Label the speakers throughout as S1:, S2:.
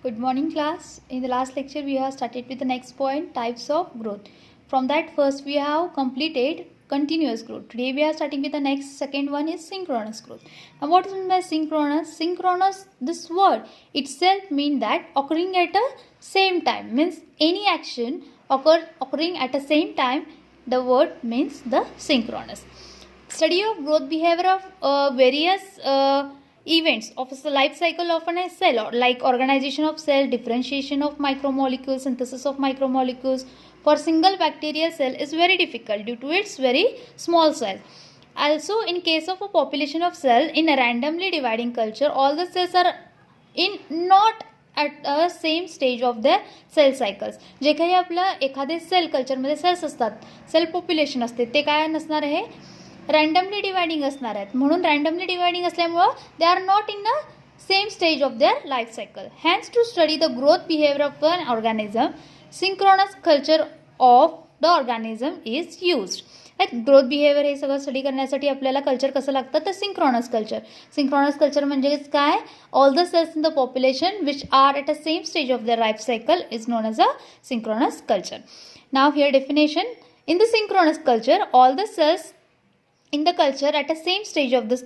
S1: Good morning class. In the last lecture we have started with the next point, types of growth. From that first we have completed continuous growth. Today we are starting with the next second one is synchronous growth. Now what is meant by synchronous? Synchronous, this word itself means that occurring at a same time, means any action occurring at the same time, the word means the synchronous. Study of growth behavior of various events of the life cycle of a cell, or like organization of cell, differentiation of macromolecules, synthesis of macromolecules for single bacterial cell is very difficult due to its very small size. Also, in case of a population of cell in a randomly dividing culture, all the cells are in not at a same stage of the cell cycles. जे काही आपलं एखादे cell कल्चरमध्ये cells असतात, cell population असते, ते काय नसणार आहे, रँडमली डिवायडिंग असणार आहेत. म्हणून रँडमली डिवायडिंग असल्यामुळं they are not in the same stage of their life cycle. Hence to study the growth behaviour of an organism, synchronous culture of the organism is used. Growth behaviour हे सगळं study करण्यासाठी आपल्याला culture कसं लागतं, तर synchronous culture. Synchronous culture म्हणजे काय, all the cells in the population which are at a same stage of the life cycle is known as a synchronous culture. Now here definition. In the synchronous culture, all the cells in the culture at the same stage of the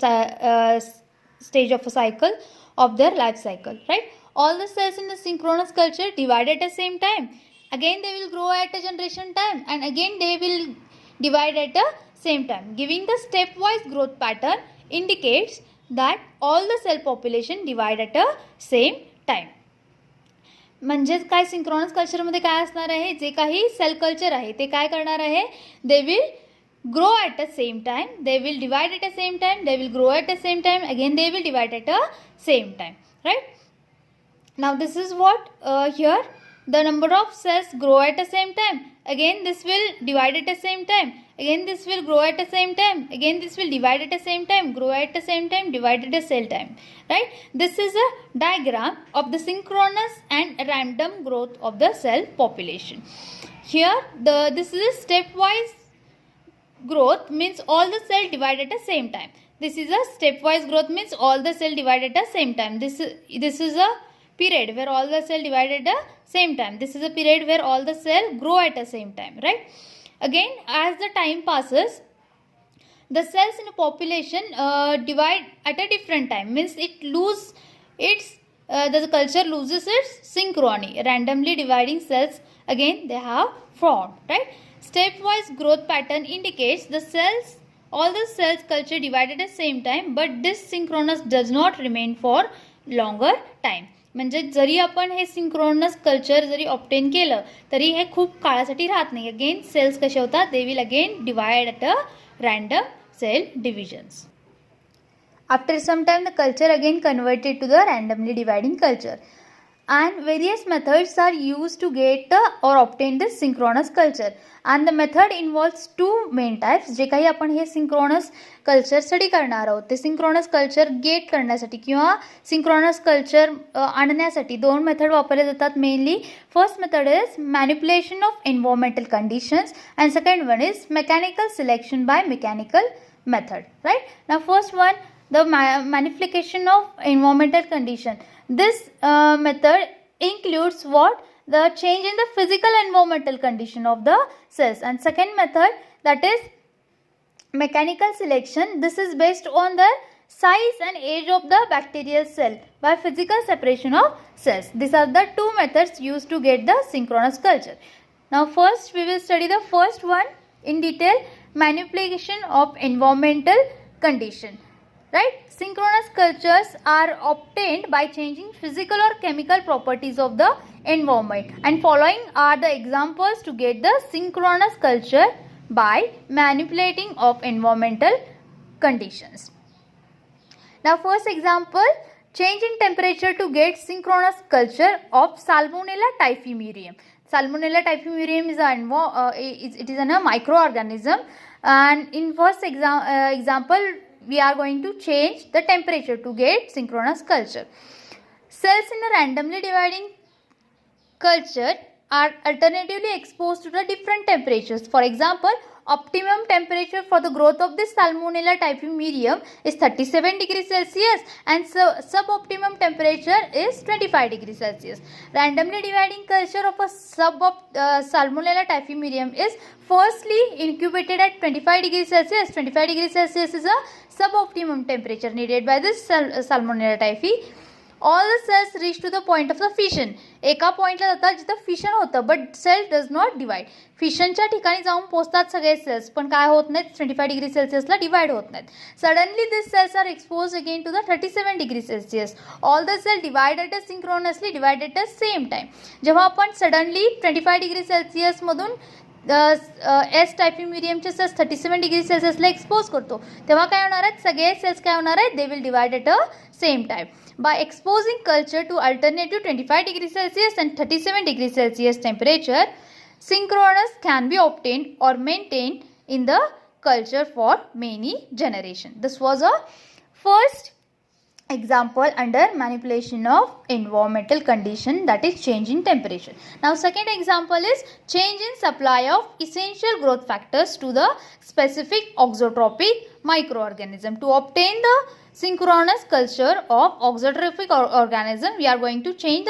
S1: stage of a cycle of their life cycle, right? All the cells in the synchronous culture divide at the same time. Again they will grow at a generation time, and again they will divide at the same time. Giving the stepwise growth pattern indicates that all the cell population divide at a same time. म्हणजेच काय, synchronous कल्चरमध्ये काय असणार आहे, जे काही cell culture आहे ते काय करणार आहे, they will grow at the same time, they will divide at the same time, they will grow at the same time, again they will divide at the same time, right? Now this is what here the number of cells grow at the same time, again this will divide at the same time, again this will grow at the same time, again this will divide at the same time, grow at the same time, divide at the same time, right? This is a diagram of the synchronous and random growth of the cell population. Here this is a stepwise growth, means all the cell divide at the same time. This is a stepwise growth, means all the cell divide at the same time. This is a period where all the cell divide at the same time. This is a period where all the cell grow at the same time, right? Again, as the time passes, the cells in a population divide at a different time, means it lose its the culture loses its synchrony. Randomly dividing cells again they have formed, right? Stepwise growth pattern indicates all the cells culture divided at the same time, but this synchronous does not remain for longer time. म्हणजे जरी आपण हे synchronous culture जरी obtain केलं तरी हे खूप काळासाठी राहत नाही. Again cells कसे होतात, they will again divide at a random cell divisions. After some time the culture again converted to the randomly dividing culture. And various methods are used to get or obtain this synchronous culture, and the method involves two main types. जे काही आपण हे synchronous culture study करणार आहोत ते synchronous culture gate करण्यासाठी किंवा synchronous culture आणण्यासाठी दोन method वापरले जातात mainly. First method is manipulation of environmental conditions and second one is mechanical selection by mechanical method, right? Now first one, the manipulation of environmental condition. This method includes what, the change in the physical environmental condition of the cells. And second method, that is mechanical selection. This is based on the size and age of the bacterial cell by physical separation of cells. These are the two methods used to get the synchronous culture. Now first we will study the first one in detail, manipulation of environmental condition. Right? Synchronous cultures are obtained by changing physical or chemical properties of the environment, and following are the examples to get the synchronous culture by manipulating of environmental conditions. Now first example, change in temperature to get synchronous culture of Salmonella typhimurium. Salmonella typhimurium is a microorganism, and in first example we are going to change the temperature to get synchronous culture. Cells in a randomly dividing culture are alternatively exposed to the different temperatures. For example, optimum temperature for the growth of this Salmonella typhimurium is 37 degrees Celsius and suboptimum temperature is 25 degrees Celsius. Randomly dividing culture of a Salmonella typhimurium is firstly incubated at 25 degrees Celsius. 25 degrees Celsius is a suboptimum temperature needed by this Salmonella typhi. All the cells reach to the point of the fission. एका पॉइंटला जातात जिथं fission होतं but cell does not divide. फिशनच्या ठिकाणी जाऊन पोहोचतात सगळे सेल्स पण काय होत नाहीत 25 डिग्री सेल्सिअसला डिवाइड होत नाहीत. Suddenly this cells are expose again to the 37 degree Celsius. All the cell divided synchronously divided at the same time. जेव्हा आपण सडनली 25 डिग्री सेल्सिअसमधून एस टायफिम्युरियमचे सेल्स 37 डिग्री सेल्सिअसला एक्सपोज करतो तेव्हा काय होणार आहेत सगळे सेल्स काय होणार आहेत they will divide at a same time. By exposing culture to alternative 25 degrees Celsius and 37 degrees Celsius temperature, synchronous can be obtained or maintained in the culture for many generations. This was a first example under manipulation of environmental condition, that is change in temperature. Now second example is change in supply of essential growth factors to the specific auxotrophic microorganism. To obtain the synchronous culture of auxotrophic organism, we are going to change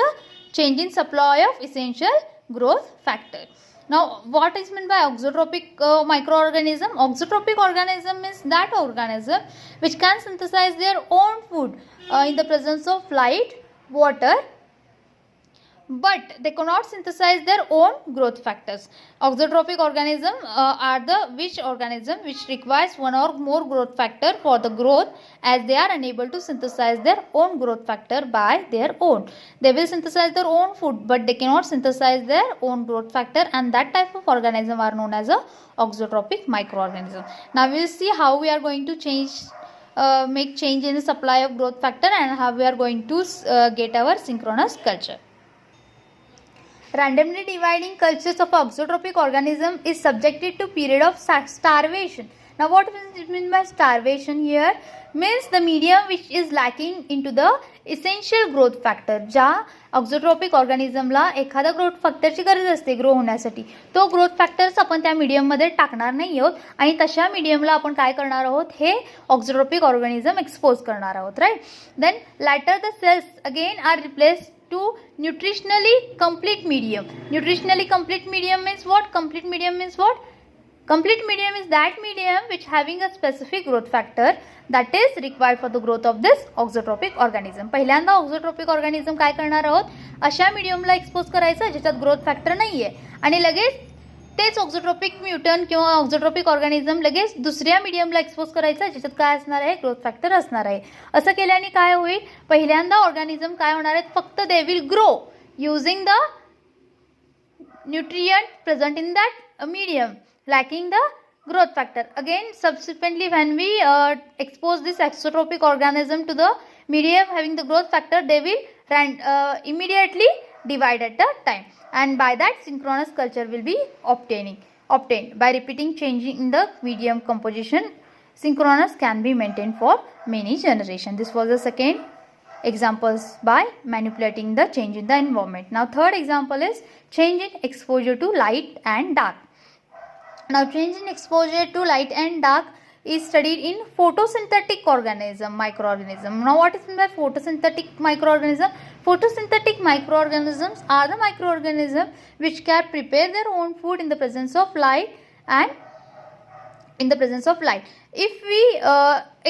S1: in supply of essential growth factor. Now what is meant by auxotrophic microorganism? Auxotrophic organism is that organism which can synthesize their own food in the presence of light, water, but they cannot synthesize their own growth factors. Auxotrophic organism are the organism which requires one or more growth factor for the growth, as they are unable to synthesize their own growth factor by their own. They will synthesize their own food but they cannot synthesize their own growth factor, and that type of organism are known as a auxotrophic microorganism. Now we will see how we are going to make change in the supply of growth factor and how we are going to get our synchronous culture. Randomly dividing cultures of auxotrophic organism is subjected to period of starvation. Now what is meant by starvation here? Means the medium which is lacking into the essential growth factor. ज्या ऑक्झोट्रॉपिक ऑर्गॅनिझमला एखादा growth फॅक्टरची गरज असते grow होण्यासाठी, तो growth factors आपण त्या मीडियममध्ये टाकणार नाही आहोत आणि तशा मीडियमला आपण काय करणार आहोत हे ऑक्झोट्रॉपिक ऑर्गॅनिझम एक्सपोज करणार आहोत. Right. Then later the cells again are replace to nutritionally complete medium. Nutritionally complete medium means what? Complete medium means what? Complete medium is that medium which having a specific growth factor that is required for the growth of this auxotrophic organism. पहिल्यांदा auxotrophic organism काय करणार आहोत अशा मीडियमला expose करायचं ज्याच्यात growth factor नाही आहे आणि लगेच तेच ऑक्झोट्रॉपिक म्युटन किंवा ऑक्झोट्रॉपिक ऑर्गॅनिझम लगेच दुसऱ्या मीडियमला एक्सपोज करायचं ज्याच्यात काय असणार आहे ग्रोथ फॅक्टर असणार आहे. असं केल्याने काय होईल पहिल्यांदा ऑर्गॅनिझम काय होणार आहेत फक्त they will grow using the nutrient present in that medium lacking the growth factor. Again subsequently when we expose this exotropic organism to the medium having the growth factor, they will immediately divide at the time, and by that synchronous culture will be obtained by repeating changing in the medium composition. Synchronous can be maintained for many generations. This was the second examples by manipulating the change in the environment. Now third example is change in exposure to light and dark. Now change in exposure to light and dark is studied in photosynthetic microorganism. Now what is meant by photosynthetic microorganism? Photosynthetic microorganisms are the microorganisms which can prepare their own food in the presence of light and in the presence of light. If we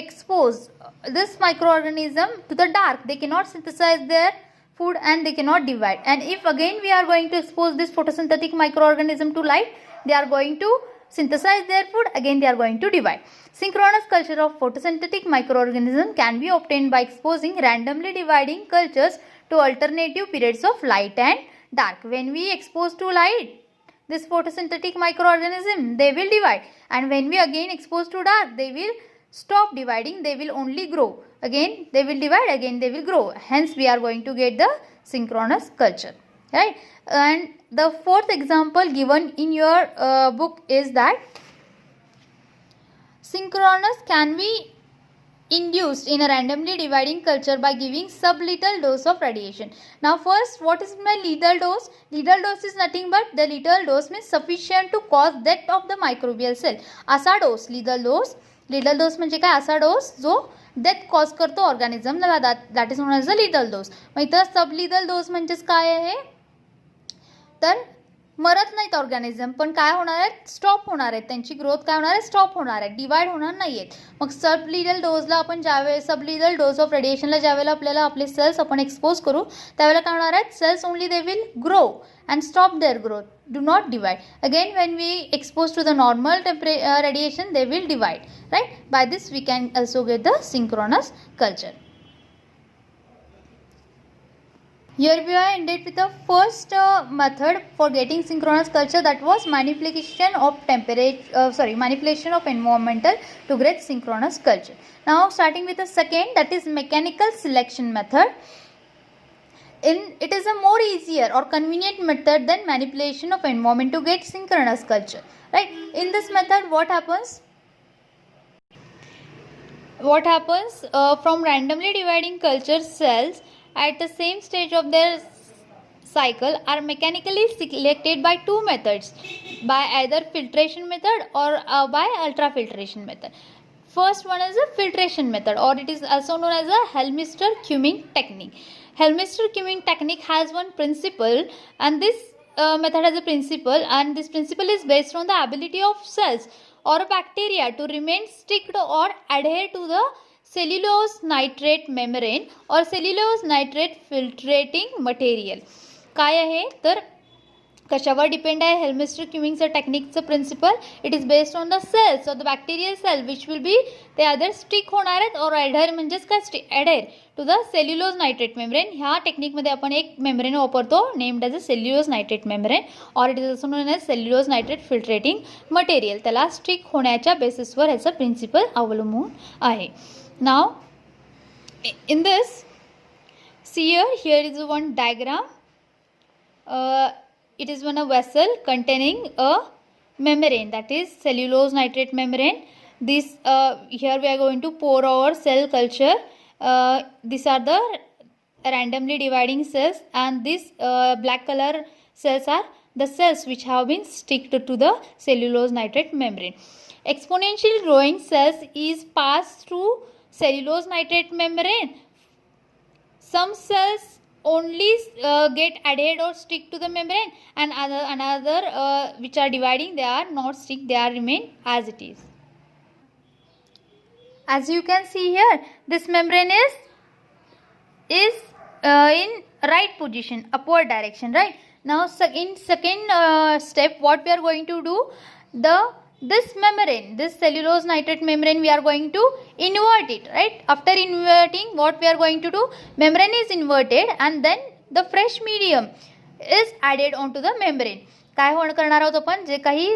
S1: expose this microorganism to the dark, they cannot synthesize their food and they cannot divide. And if again we are going to expose this photosynthetic microorganism to light, they are going to synthesize their food, again they are going to divide. Synchronous culture of photosynthetic microorganism can be obtained by exposing randomly dividing cultures to alternative periods of light and dark. When we expose to light this photosynthetic microorganism, they will divide, and when we again expose to dark, they will stop dividing, they will only grow. Again they will divide, again they will grow. Hence we are going to get the synchronous culture. Right. And the fourth example given in your book is that synchronous can be induced in a randomly dividing culture by giving sublethal dose of radiation. Now first, what is my lethal dose? Lethal dose is nothing but the lethal dose means sufficient to cause death of the microbial cell. असा डोस lethal dose म्हणजे काय? असा डोस जो death cause करतो ऑर्गॅनिझमला, that is known as the lethal dose. मग इथं सब लिथल डोस म्हणजेच काय आहे? तर मरत नाहीत ऑर्गॅनिझम, पण काय होणार आहेत? स्टॉप होणार आहेत, त्यांची ग्रोथ काय होणार आहे? स्टॉप होणार आहे, डिवाइड होणार नाही आहेत. मग सब लिथल डोजला आपण ज्यावेळेस सब लिथल डोज ऑफ रेडिएशनला ज्यावेळेला आपल्याला आपले सेल्स आपण एक्सपोज करू त्यावेळेला काय होणार आहेत? Sales only they will grow and stop their growth, do not divide. Again, when we expose to the normal radiation, they will divide, right? By this we can also get the synchronous culture. Here we are ended with the first method for getting synchronous culture, that was manipulation of manipulation of environmental to get synchronous culture. Now starting with the second, that is mechanical selection method. It is a more easier or convenient method than manipulation of environment to get synchronous culture, right? In this method, what happens? From randomly dividing culture cells at the same stage of their cycle are mechanically selected by two methods, by either filtration method or by ultrafiltration method. First one is a filtration method, or it is also known as a Helmholtz-Cumming technique. Helmholtz-Cumming technique has one principle, and this method has a principle, and this principle is based on the ability of cells or bacteria to remain sticked or adhere to the cellulose nitrate membrane or cellulose nitrate filtrating material. काय आहे तर कशावर depend आहे हेल्महोल्ट्ज-क्युमिंगचं टेक्निकचं principle? It is based on the cells of the bacterial cell which will be ते other stick होणार आहेत और ॲडहेर म्हणजेच काय? Adhere to the cellulose nitrate membrane. ह्या टेक्निकमध्ये आपण एक मेम्ब्रेन वापरतो named as a cellulose nitrate membrane, और it is also known as cellulose nitrate filtrating material. त्याला स्टिक होण्याच्या बेसिसवर ह्याचं प्रिन्सिपल अवलंबून आहे. नाव in this see here is one diagram. It is one a vessel containing a membrane, that is cellulose nitrate membrane. This here we are going to pour our cell culture. These are the randomly dividing cells, and this black color cells are the cells which have been sticked to the cellulose nitrate membrane. Exponential growing cells is passed through cellulose nitrate membrane. Some cells only get adhered or stick to the membrane, and another which are dividing, they are not stick, they are remain as it is. As you can see here, this membrane is in right position, upward direction, right? Now in second step, what we are going to do, this membrane, this cellulose nitrate membrane, we are going to invert it, right? After inverting, what we are going to do, membrane is inverted and then the fresh medium is added onto the membrane. काय होण करणार आहोत आपण? जे काही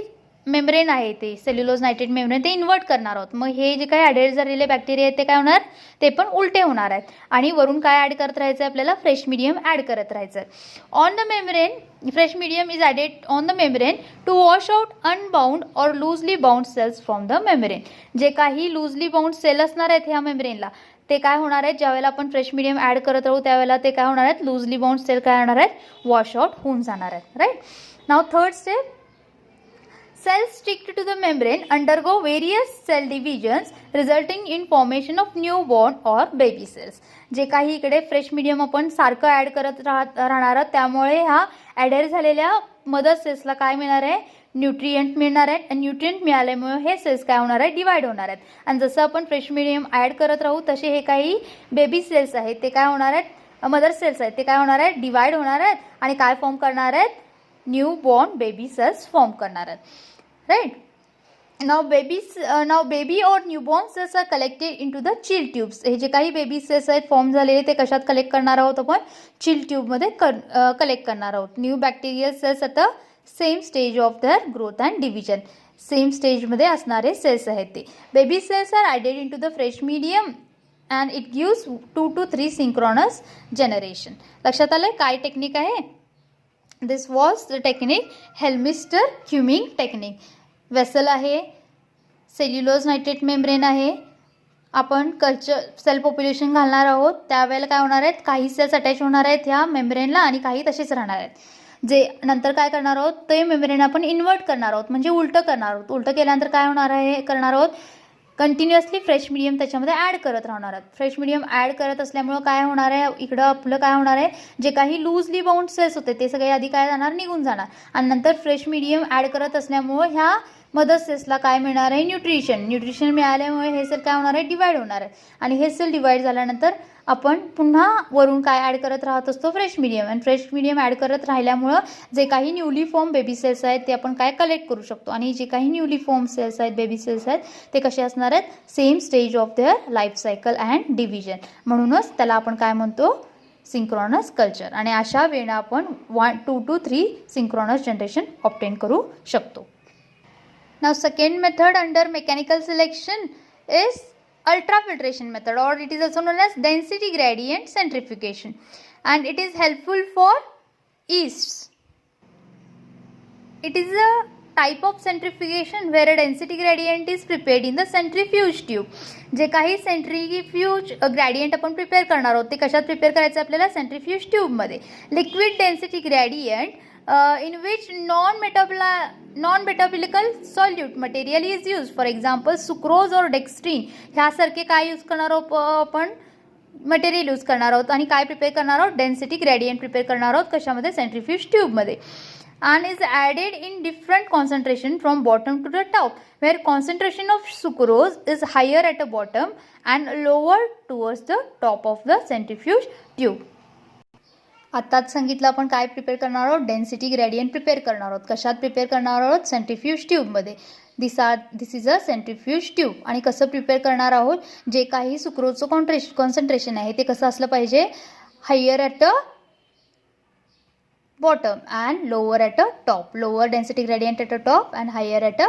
S1: membrane आहे ते cellulose nitrate membrane ते invert करणार आहोत. मग हे जे काही ॲडेड झालेले बॅक्टेरिया आहेत ते काय होणार? ते पण उलटे होणार आहेत, आणि वरून काय ॲड करत राहायचं आहे आपल्याला? फ्रेश मीडियम ॲड करत राहायचं आहे. On the membrane, fresh medium is added on the membrane to wash out unbound और loosely bound cells from the membrane. जे काही लूजली बाउंड सेल असणार आहेत ह्या मेम्ब्रेनला, ते काय होणार आहेत? ज्यावेळेला आपण फ्रेश मीडियम ॲड करत राहू त्यावेळेला ते काय होणार आहेत? लूजली बाउंड सेल काय होणार आहेत? वॉश आउट होऊन जाणार आहेत, right? Now third step, cells sticked to the membrane undergo various cell divisions resulting in formation of newborn or baby cells. जे काही इकडे फ्रेश मीडियम आपण सारखं ॲड करत राहणार आहोत त्यामुळे ह्या ॲडेड झालेल्या मदर सेल्सला काय मिळणार आहे? न्यूट्रिएंट मिळणार आहेत, आणि न्यूट्रिएंट मिळाल्यामुळे हे सेल्स काय होणार आहेत? डिवाइड होणार आहेत. आणि जसं आपण फ्रेश मीडियम ॲड करत राहू तसे हे काही बेबी सेल्स आहेत ते काय होणार आहेत? मदर सेल्स आहेत ते काय होणार आहेत? डिवाइड होणार आहेत आणि काय फॉर्म करणार आहेत? New born baby cells form करणार आहेत, right? Now baby or newborn cells are collected into the chill tubes. हे जे काही बेबी सेल्स आहेत फॉर्म झालेले ते कशात कलेक्ट करणार आहोत आपण? चिल ट्यूबमध्ये कलेक्ट करणार आहोत. New bacterial cells at the same stage of their growth and division, same स्टेजमध्ये असणारे सेल्स आहेत ते. Baby cells are added in to the fresh medium and it gives 2 to 3 synchronous generation. लक्षात आलं काय technique आहे? This was the technique Helmholtz Cumming technique. Vessel आहे, cellulose nitrate membrane आहे, आपण कल्चर सेल पॉप्युलेशन घालणार आहोत त्यावेळेला काय होणार आहेत, काही सेल्स अटॅच होणार आहेत ह्या मेम्ब्रेनला आणि काही तसेच राहणार आहेत. जे नंतर काय करणार आहोत, ते मेम्ब्रेन आपण इन्व्हर्ट करणार आहोत, म्हणजे उलटं करणार आहोत. उलटं केल्यानंतर काय होणार आहे, करणार आहोत कंटिन्युअसली फ्रेश मीडियम त्याच्यामध्ये ॲड करत राहणार आहोत. फ्रेश मीडियम ॲड करत असल्यामुळं काय होणार आहे, इकडं आपलं काय होणार आहे, जे काही लूजली बाउंड सेल्स होते ते सगळे आधी काय जाणार, निघून जाणार. आणि नंतर फ्रेश मीडियम ॲड करत असल्यामुळं ह्या मदर सेल्सला काय मिळणार आहे, न्यूट्रिशन मिळाल्यामुळे हे सेल काय होणार आहे, डिवाइड होणार आहे. आणि हे सेल डिवाइड झाल्यानंतर आपण पुन्हा वरून काय ॲड करत राहत असतो, फ्रेश मीडियम. आणि फ्रेश मीडियम ॲड करत राहिल्यामुळं जे काही न्यूली फॉर्म बेबी सेल्स आहेत ते आपण काय कलेक्ट करू शकतो. आणि जे काही न्यूली फॉर्म सेल्स आहेत, बेबी सेल्स आहेत, ते कसे असणार आहेत, same stage of their life cycle and division. म्हणूनच त्याला आपण काय म्हणतो, सिंक्रोनस कल्चर. आणि अशा वेळेला आपण 1 2 to 3 सिंक्रोनस जनरेशन ऑब्टेन करू शकतो. Now second method under mechanical selection is ultrafiltration method, or it is also known as density gradient centrifugation, and it is helpful for yeasts. It is a type of centrifugation where a density gradient is prepared in the centrifuge tube. जे काही centrifuge gradient आपण prepare करणार आहोत ते कशात prepare करायचं आपल्याला, centrifuge ट्यूबमध्ये. Liquid density gradient in which non-metabolical solute material is used. For example, sucrose or dextrine ह्यासारखे काय यूज करणार आहोत आपण, मटेरियल यूज करणार आहोत. आणि काय प्रिपेअर करणार आहोत, डेन्सिटी ग्रेडियंट प्रिपेअर करणार आहोत कशामध्ये, centrifuge ट्यूबमध्ये. and is added in different concentration from bottom to the top, where concentration of sucrose is higher at the bottom and lower towards the top of the centrifuge tube. आत्ताच सांगितलं आपण काय prepare करणार आहोत, density gradient prepare करणार आहोत. कशात prepare करणार आहोत, सेंट्रिफ्यूज ट्यूबमध्ये. This is a centrifuge tube. आणि कसं प्रिपेअर करणार आहोत, जे काही सुक्रोजचं कॉन्सन्ट्रेशन आहे ते कसं असलं पाहिजे, higher at the bottom and lower at the top. Lower density gradient at the top and higher at the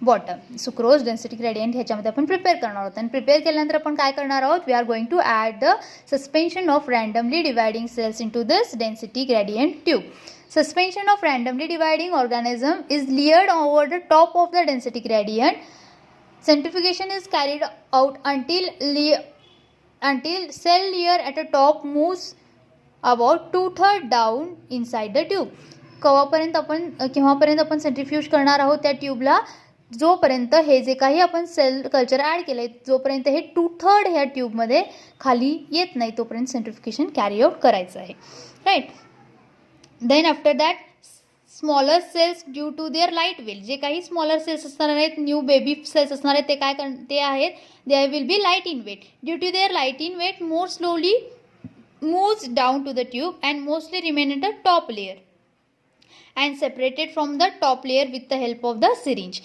S1: bottom. Sucrose density gradient ह्याच्यामध्ये आपण प्रिपेअर करणार आहोत. आणि प्रिपेअर केल्यानंतर आपण काय करणार आहोत, we are going to add the suspension of randomly dividing cells into this density gradient tube. Suspension of randomly dividing organism is layered over the top of the density gradient. Centrifugation is carried out until cell layer at the top moves about 2/3 down inside the tube. केव्हापर्यंत आपण सेंट्रिफ्यूज करणार आहोत त्या ट्यूबला, जोपर्यंत हे जे काही आपण cell culture add केलं आहे जोपर्यंत हे 2/3 ह्या ट्यूबमध्ये खाली येत नाही तोपर्यंत सेंट्रिफिकेशन कॅरी आउट करायचं आहे, right. Then after that smaller cells due to their light weight, जे काही स्मॉलर सेल्स असणार आहेत, न्यू बेबी सेल्स असणार आहेत, ते आहेत they will be light in weight. Due to their light in weight more slowly moves down to the tube and mostly remain at the top layer and separated from the top layer with the help of the syringe.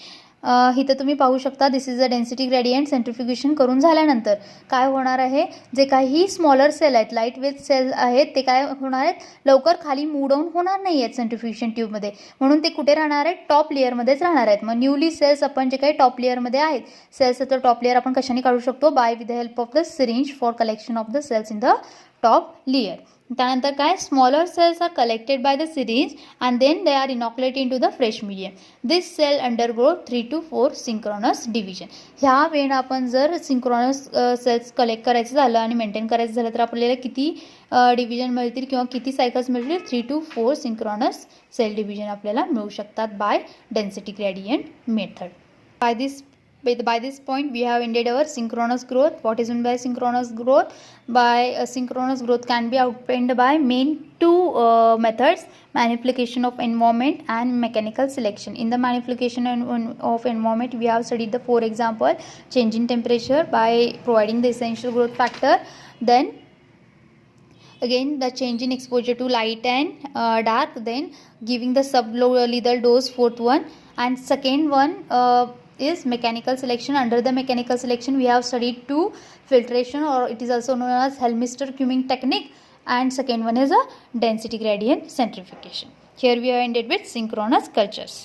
S1: इथं तुम्ही पाहू शकता, this is a density gradient. Centrifugation करून झाल्यानंतर काय होणार आहे, जे काही स्मॉलर सेल आहेत, लाईट वेट सेल आहेत, ते काय होणार आहेत, लवकर खाली मूव डाऊन होणार नाही आहेत सेंट्रिफ्युगेशन ट्यूबमध्ये. म्हणून ते कुठे राहणार आहेत, टॉप लेअरमध्येच राहणार आहेत. मग न्यूली सेल्स आपण जे काही टॉप लेअरमध्ये आहेत, सेल्स तर टॉप लेअर आपण कशाने काढू शकतो, by with the help of the syringe for collection of the cells in the top layer. त्यानंतर काय, smaller cells are collected by the syringe and then they are inoculated in to the fresh medium. This cell undergo 3 to 4 synchronous division. ह्या वेळेला आपण जर synchronous sales collect करायचं झालं आणि maintain करायचं झालं तर आपल्याला किती डिव्हिजन मिळतील किंवा किती सायकल्स मिळतील, 3 to 4 सिंक्रोनस सेल डिव्हिजन आपल्याला मिळू शकतात by density gradient method. By this point we have ended our synchronous growth. What is meant by synchronous growth? Synchronous growth can be obtained by main two methods: manipulation of environment and mechanical selection. In the manipulation of environment, we have studied the 4 examples: change in temperature by providing the essential growth factor, then again the change in exposure to light and dark, then giving the sublethal dose, 4th one, and second one is mechanical selection. Under the mechanical selection we have studied 2, filtration, or it is also known as Helmholtz-Cumming technique, and second one is a density gradient centrifugation. Here we are ended with synchronous cultures.